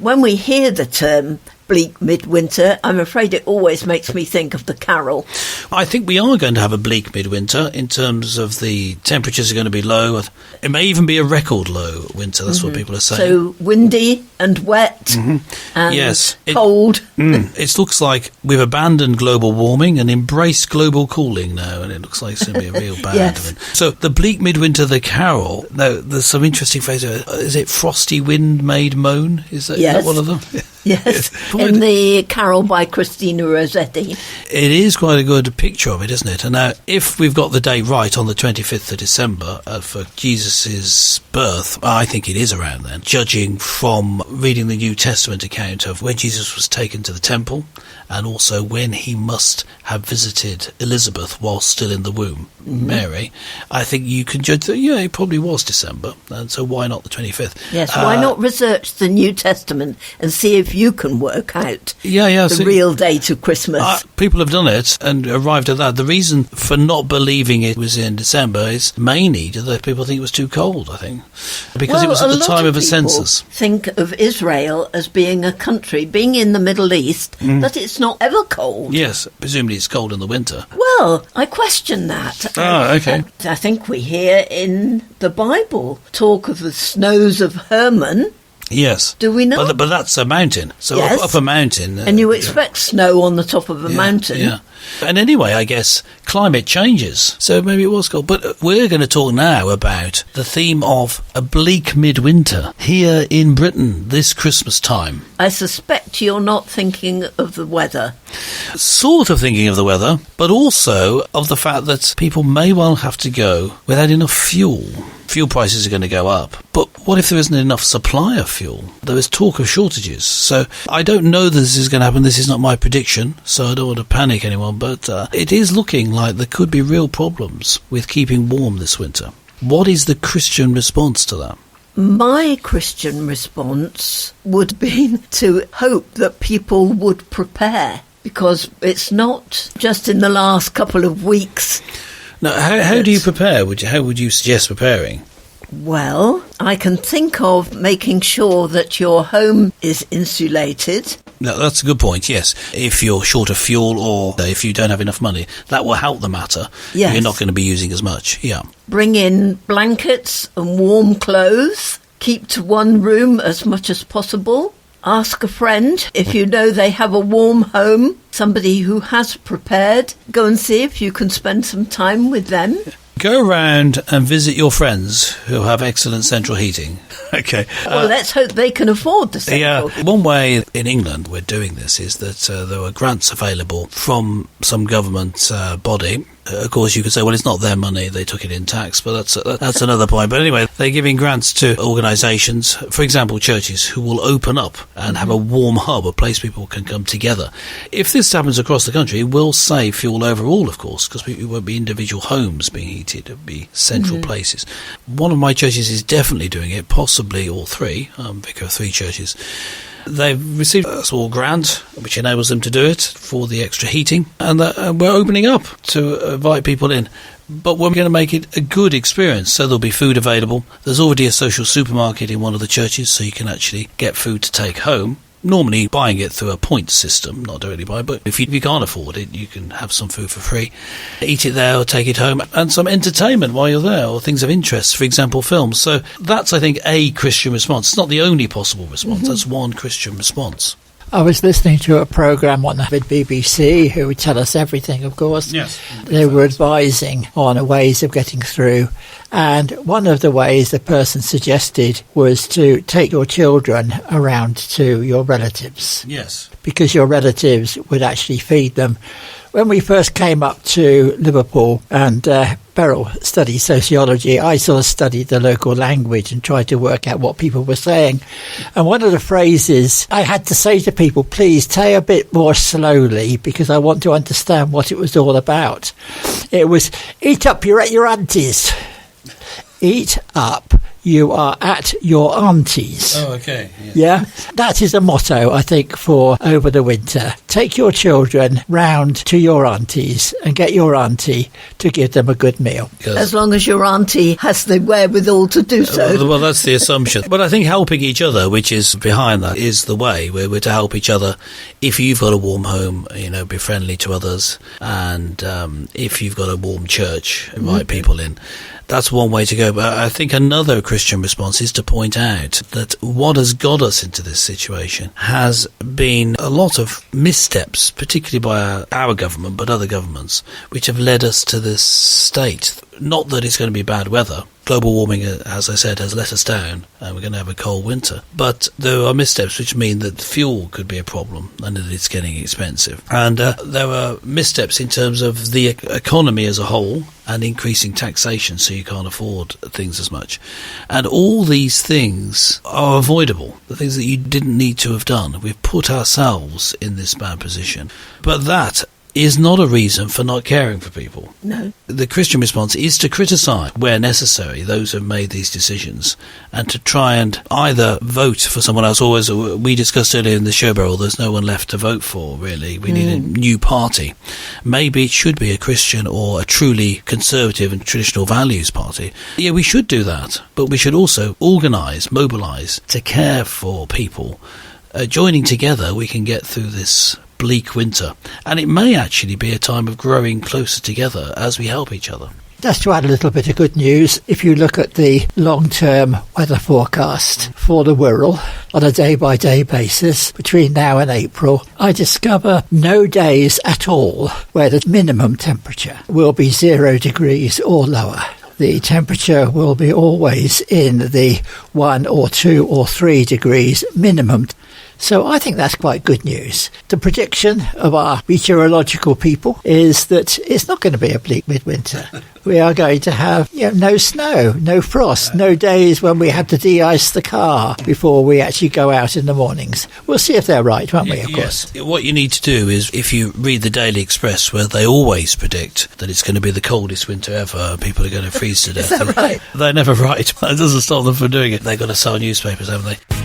when we hear the term bleak midwinter, I'm afraid it always makes me think of the carol. I think we are going to have a bleak midwinter in terms of the temperatures are going to be low. It may even be a record low winter, that's what people are saying. So windy and wet and yes, cold. It looks like we've abandoned global warming and embraced global cooling now, and it looks like it's going to be a real bad Yes. one. So the bleak midwinter, the carol, now there's some interesting phrases. Is it frosty wind made moan? Is that one of them? Yes, in the carol by Christina Rossetti. It is quite a good picture of it, isn't it? And now, if we've got the date right on the 25th of December for Jesus' birth, I think it is around then, judging from reading the New Testament account of when Jesus was taken to the temple and also when he must have visited Elizabeth while still in the womb, Mary. I think you can judge that, it probably was December, and so why not the 25th? Yes, why not research the New Testament and see if you can work out the real date of Christmas? People have done it and arrived at that. The reason for not believing it was in December is mainly that people think it was too cold, I think, because it was at the time of a census. Think of Israel as being a country, being in the Middle East, that it's not ever cold. Yes, presumably it's cold in the winter. Well, I question that. Okay. I think we hear in the Bible talk of the snows of Hermon. Yes. Do we not? But that's a mountain. So yes. up a mountain. And you expect snow on the top of a mountain. Yeah. And anyway, I guess climate changes. So maybe it was cold. But we're going to talk now about the theme of a bleak midwinter here in Britain this Christmas time. I suspect you're not thinking of the weather. Sort of thinking of the weather, but also of the fact that people may well have to go without enough fuel. Fuel prices are going to go up. But what if there isn't enough supply of fuel? There is talk of shortages. So I don't know that this is going to happen. This is not my prediction, so I don't want to panic anyone. But it is looking like there could be real problems with keeping warm this winter. What is the Christian response to that? My Christian response would be to hope that people would prepare, because it's not just in the last couple of weeks. Now, how do you prepare? How would you suggest preparing? Well, I can think of making sure that your home is insulated. No, that's a good point, yes. If you're short of fuel or if you don't have enough money, that will help the matter. Yes. You're not going to be using as much, yeah. Bring in blankets and warm clothes. Keep to one room as much as possible. Ask a friend if you know they have a warm home, somebody who has prepared. Go and see if you can spend some time with them. Go around and visit your friends who have excellent central heating. Okay. Well, let's hope they can afford the central heating. One way in England we're doing this is that there were grants available from some government body. Of course, you could say, well, it's not their money, they took it in tax, but that's another point. But anyway, they're giving grants to organisations, for example, churches, who will open up and have a warm hub, a place people can come together. If this happens across the country, it will save fuel overall, of course, because it won't be individual homes being heated, it'll be central places. One of my churches is definitely doing it, possibly all three. I'm vicar of 3 churches. They've received a small grant which enables them to do it for the extra heating, and we're opening up to invite people in. But we're going to make it a good experience, so there'll be food available. There's already a social supermarket in one of the churches, so you can actually get food to take home. Normally buying it through a points system, not directly buy, but if you can't afford it, you can have some food for free. Eat it there or take it home, and some entertainment while you're there, or things of interest, for example, films. So that's, I think, a Christian response. It's not the only possible response, that's one Christian response. I was listening to a programme on the BBC who would tell us everything, of course. Yes. They were advising on ways of getting through. And one of the ways the person suggested was to take your children around to your relatives. Yes. Because your relatives would actually feed them. When we first came up to Liverpool and Beryl studied sociology, I sort of studied the local language and tried to work out what people were saying. And one of the phrases I had to say to people, please say a bit more slowly because I want to understand what it was all about. It was, eat up your auntie's. Eat up you are at your auntie's. Oh, okay. Yeah, that is a motto, I think, for over the winter. Take your children round to your aunties and get your auntie to give them a good meal. As long as your auntie has the wherewithal to do so. Well, that's the assumption. But I think helping each other, which is behind that, is the way. We're to help each other. If you've got a warm home, be friendly to others. And if you've got a warm church, invite people in. That's one way to go. But I think another Christian response is to point out that what has got us into this situation has been a lot of missteps, particularly by our government, but other governments, which have led us to this state. Not that it's going to be bad weather. Global warming, as I said, has let us down, and we're going to have a cold winter. But there are missteps which mean that fuel could be a problem and that it's getting expensive. And there are missteps in terms of the economy as a whole and increasing taxation, so you can't afford things as much. And all these things are avoidable, the things that you didn't need to have done. We've put ourselves in this bad position. But that is not a reason for not caring for people. No. The Christian response is to criticise, where necessary, those who have made these decisions, and to try and either vote for someone else, or as we discussed earlier in the show, Beryl, there's no one left to vote for, really. We need a new party. Maybe it should be a Christian or a truly conservative and traditional values party. Yeah, we should do that, but we should also organise, mobilise to care for people. Joining together, we can get through this bleak winter, and it may actually be a time of growing closer together as we help each other. Just to add a little bit of good news, if you look at the long-term weather forecast for the Wirral on a day-by-day basis between now and April, I discover no days at all where the minimum temperature will be 0 degrees or lower. The temperature will be always in the 1 or 2 or 3 degrees minimum. So I think that's quite good news. The prediction of our meteorological people is that it's not going to be a bleak midwinter. We are going to have no snow, no frost, no days when we have to de-ice the car before we actually go out in the mornings. We'll see if they're right, won't we, of course. What you need to do is, if you read the Daily Express, where they always predict that it's going to be the coldest winter ever, people are going to freeze to death. Is that right? They're never right, but it doesn't stop them from doing it. They've got to sell newspapers, haven't they?